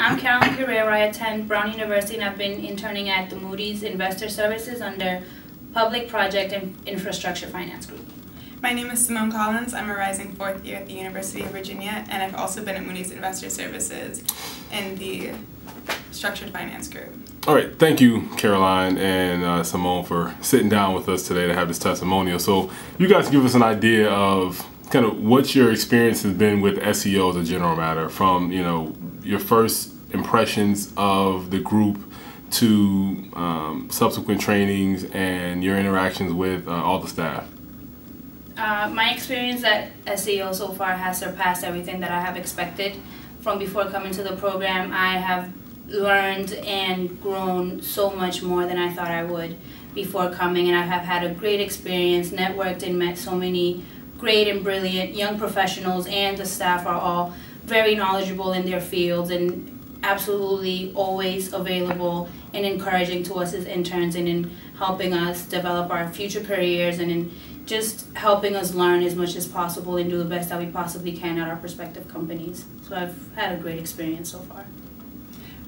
I'm Carolyn Carrera. I attend Brown University and I've been interning at the Moody's Investor Services under Public Project and Infrastructure Finance Group. My name is Simone Collins. I'm a rising fourth year at the University of Virginia, and I've also been at Moody's Investor Services in the Structured Finance Group. All right, thank you, Caroline and Simone, for sitting down with us today to have this testimonial. So you guys give us an idea of kind of what your experience has been with SEO as a general matter, from your first impressions of the group to subsequent trainings and your interactions with all the staff. My experience at SEO so far has surpassed everything that I have expected from before coming to the program. I have learned and grown so much more than I thought I would before coming, and I have had a great experience, networked and met so many great and brilliant young professionals, and the staff are all very knowledgeable in their fields and absolutely always available and encouraging to us as interns and in helping us develop our future careers and in just helping us learn as much as possible and do the best that we possibly can at our respective companies. So I've had a great experience so far.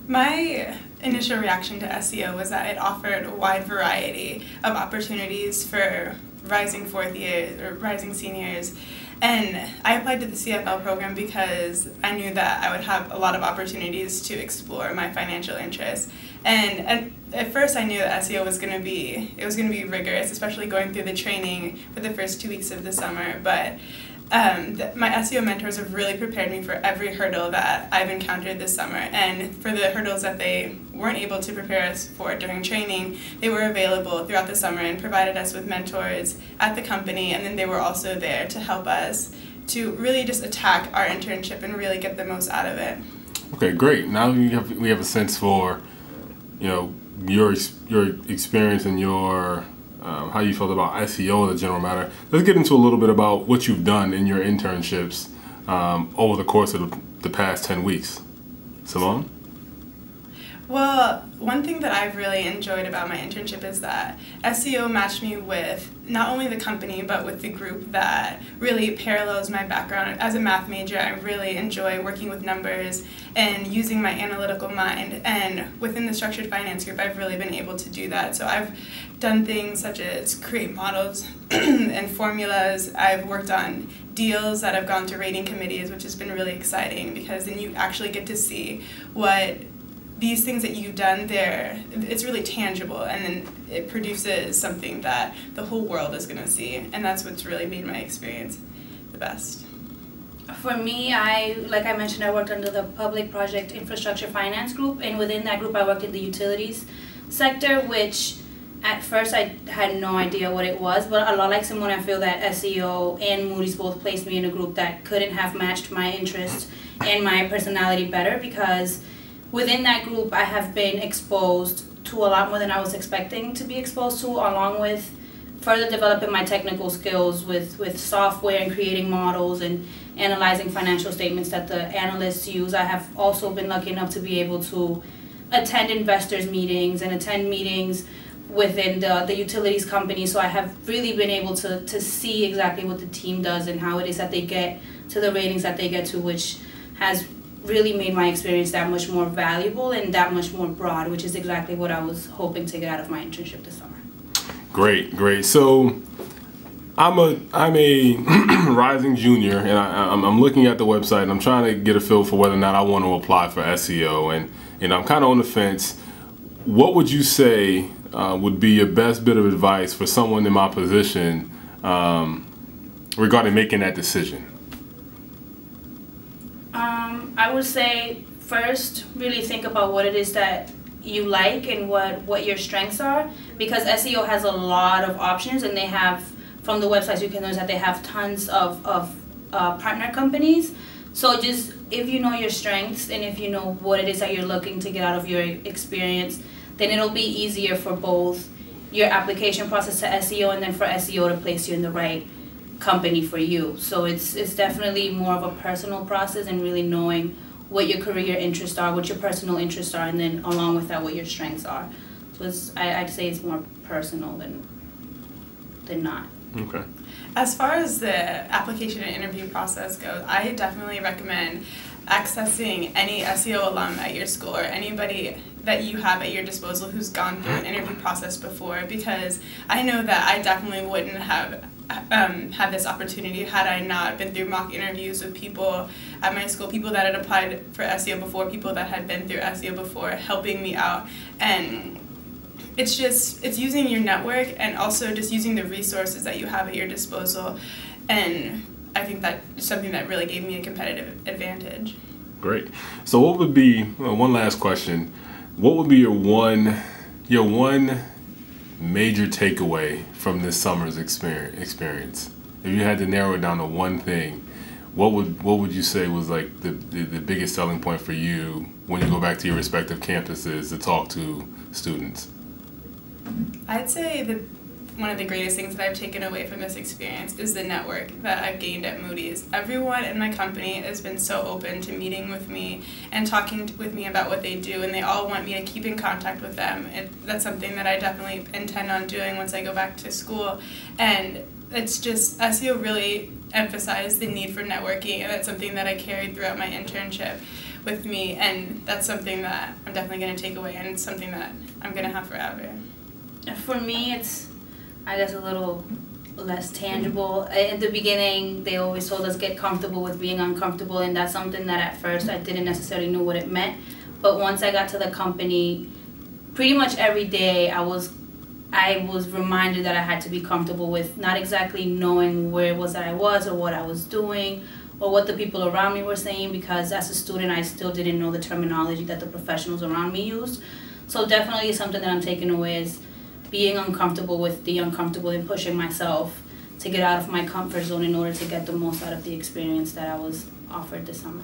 My initial reaction to SEO was that it offered a wide variety of opportunities for rising fourth years or rising seniors. And I applied to the CFL program because I knew that I would have a lot of opportunities to explore my financial interests. And at first I knew that SEO was going to be rigorous, especially going through the training for the first 2 weeks of the summer. But my SEO mentors have really prepared me for every hurdle that I've encountered this summer. And for the hurdles that they weren't able to prepare us for during training, they were available throughout the summer and provided us with mentors at the company. And then they were also there to help us to really just attack our internship and really get the most out of it. Okay, great. Now we have a sense for your experience and your how you felt about SEO as a general matter. Let's get into a little bit about what you've done in your internships over the course of the past 10 weeks. Simone? Well, one thing that I've really enjoyed about my internship is that SEO matched me with not only the company, but with the group that really parallels my background. As a math major, I really enjoy working with numbers and using my analytical mind. And within the structured finance group, I've really been able to do that. So I've done things such as create models and formulas. I've worked on deals that have gone to rating committees, which has been really exciting because then you actually get to see what these things that you've done there, it's really tangible, and then it produces something that the whole world is going to see, and that's what's really made my experience the best. For me, like I mentioned, I worked under the Public Project Infrastructure Finance Group, and within that group I worked in the utilities sector, which at first I had no idea what it was, but a lot like Simone, I feel that SEO and Moody's both placed me in a group that couldn't have matched my interests and my personality better, because within that group, I have been exposed to a lot more than I was expecting to be exposed to, along with further developing my technical skills with software and creating models and analyzing financial statements that the analysts use. I have also been lucky enough to be able to attend investors meetings and attend meetings within the utilities company. So I have really been able to see exactly what the team does and how it is that they get to the ratings that they get to, which has really made my experience that much more valuable and that much more broad, which is exactly what I was hoping to get out of my internship this summer. Great. So I'm a rising junior, and I'm looking at the website and I'm trying to get a feel for whether or not I want to apply for SEO, and I'm kind of on the fence. What would you say would be your best bit of advice for someone in my position regarding making that decision? I would say first really think about what it is that you like and what your strengths are, because SEO has a lot of options, and they have, from the websites you can notice that they have tons of partner companies. So just if you know your strengths and if you know what it is that you're looking to get out of your experience, then it'll be easier for both your application process to SEO and then for SEO to place you in the right company for you. So it's definitely more of a personal process and really knowing what your career interests are, what your personal interests are, and then along with that what your strengths are. So I'd say it's more personal than not. Okay. As far as the application and interview process goes, I definitely recommend accessing any SEO alum at your school or anybody that you have at your disposal who's gone through an interview process before, because I know that I definitely wouldn't have had this opportunity had I not been through mock interviews with people at my school, people that had applied for SEO before, people that had been through SEO before, helping me out. And it's using your network and also just using the resources that you have at your disposal. And I think that is something that really gave me a competitive advantage. Great. So what would be, one last question, what would be your one major takeaway from this summer's experience? If you had to narrow it down to one thing, what would you say was like the biggest selling point for you when you go back to your respective campuses to talk to students? I'd say that one of the greatest things that I've taken away from this experience is the network that I've gained at Moody's. Everyone in my company has been so open to meeting with me and talking with me about what they do, and they all want me to keep in contact with them. That's something that I definitely intend on doing once I go back to school. And it's just, SEO really emphasized the need for networking, and that's something that I carried throughout my internship with me, and that's something that I'm definitely going to take away, and it's something that I'm going to have forever. For me, it's, I guess, a little less tangible. In the beginning, they always told us get comfortable with being uncomfortable, and that's something that at first I didn't necessarily know what it meant. But once I got to the company, pretty much every day I was reminded that I had to be comfortable with not exactly knowing where it was that I was or what I was doing or what the people around me were saying, because as a student I still didn't know the terminology that the professionals around me used. So definitely something that I'm taking away is being uncomfortable with the uncomfortable and pushing myself to get out of my comfort zone in order to get the most out of the experience that I was offered this summer.